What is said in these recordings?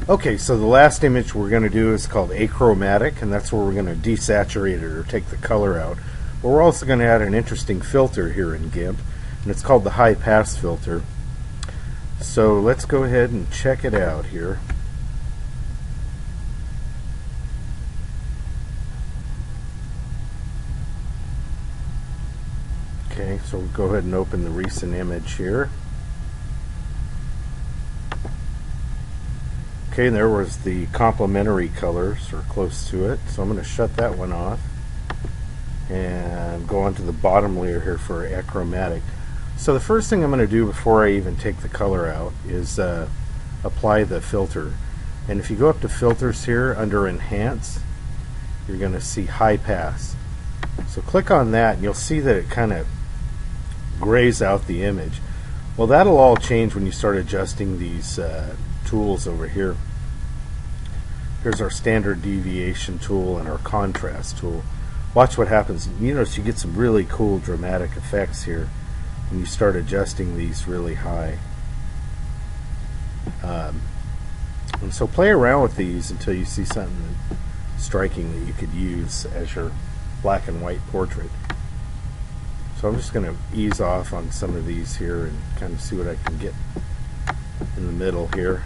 Okay, so the last image we're going to do is called Achromatic, and that's where we're going to desaturate it or take the color out. But we're also going to add an interesting filter here in GIMP, and it's called the high pass filter. So let's go ahead and check it out here. Okay, so we'll go ahead and open the recent image here. Okay, and there was the complementary colors, or close to it. So I'm going to shut that one off and go on to the bottom layer here for Achromatic. So the first thing I'm going to do before I even take the color out is apply the filter. And if you go up to filters here under Enhance, you're going to see High Pass. So click on that and you'll see that it kind of grays out the image. Well, that'll all change when you start adjusting these tools over here. Here's our standard deviation tool and our contrast tool. Watch what happens. You notice you get some really cool dramatic effects here when you start adjusting these really high. And so play around with these until you see something striking that you could use as your black and white portrait. So I'm just going to ease off on some of these here and kind of see what I can get in the middle here.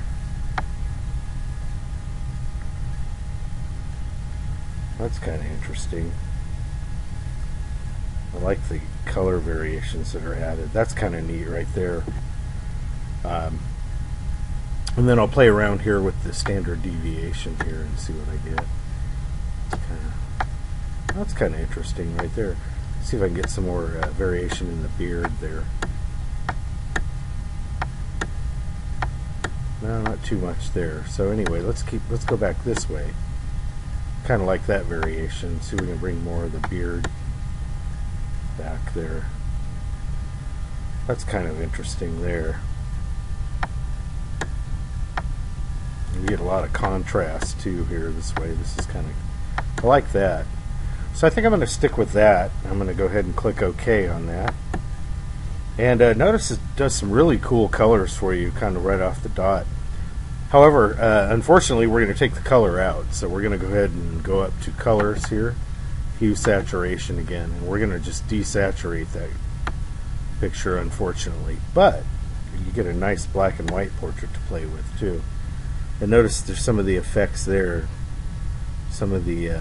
That's kind of interesting. I like the color variations that are added. That's kind of neat right there. And then I'll play around here with the standard deviation here and see what I get. That's kind of interesting right there. See if I can get some more variation in the beard there. No, not too much there. So anyway, let's go back this way. Kind of like that variation. See if we can bring more of the beard back there. That's kind of interesting there. You get a lot of contrast too here this way. This is kind of, I like that. So I think I'm going to stick with that. I'm going to go ahead and click OK on that. And notice it does some really cool colors for you kind of right off the dot. However, unfortunately we're going to take the color out. So we're going to go ahead and go up to colors here, hue saturation again, and we're going to just desaturate that picture unfortunately. But you get a nice black and white portrait to play with too. And notice there's some of the effects there, some of the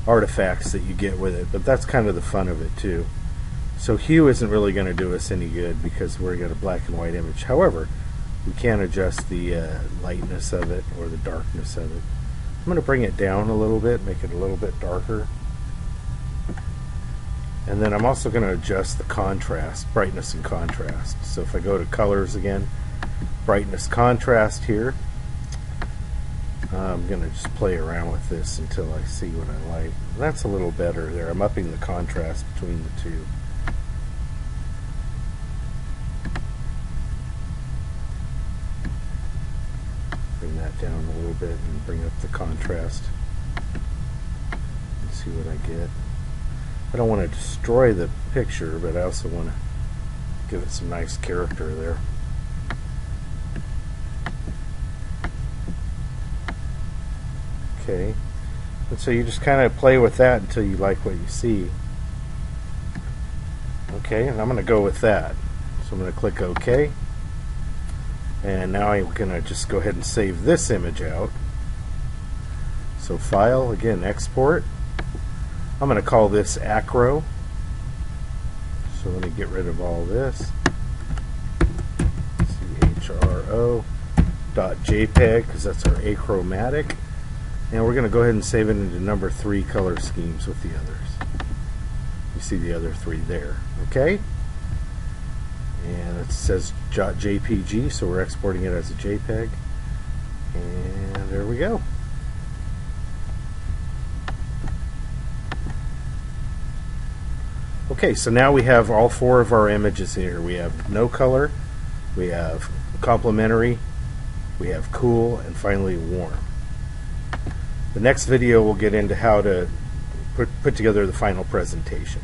artifacts that you get with it, but that's kind of the fun of it too. So hue isn't really going to do us any good because we're got a black and white image. However, we can adjust the lightness of it or the darkness of it. I'm going to bring it down a little bit, make it a little bit darker. And then I'm also going to adjust the contrast, brightness and contrast. So if I go to colors again, brightness contrast here, I'm going to just play around with this until I see what I like. That's a little better there. I'm upping the contrast between the two. Bring that down a little bit and bring up the contrast and see what I get. I don't want to destroy the picture, but I also want to give it some nice character there. Okay, and so you just kind of play with that until you like what you see. Okay, and I'm going to go with that. So I'm going to click OK. And now I'm going to just go ahead and save this image out. So File, again, Export. I'm going to call this Achro. So let me get rid of all this. Chro.jpg, because that's our Achromatic. And we're going to go ahead and save it into number 3 color schemes with the others. You see the other 3 there. Okay? And it says .jpg, so we're exporting it as a JPEG. And there we go. Okay, so now we have all 4 of our images here. We have no color, we have complementary, we have cool, and finally warm. The next video will get into how to put together the final presentation.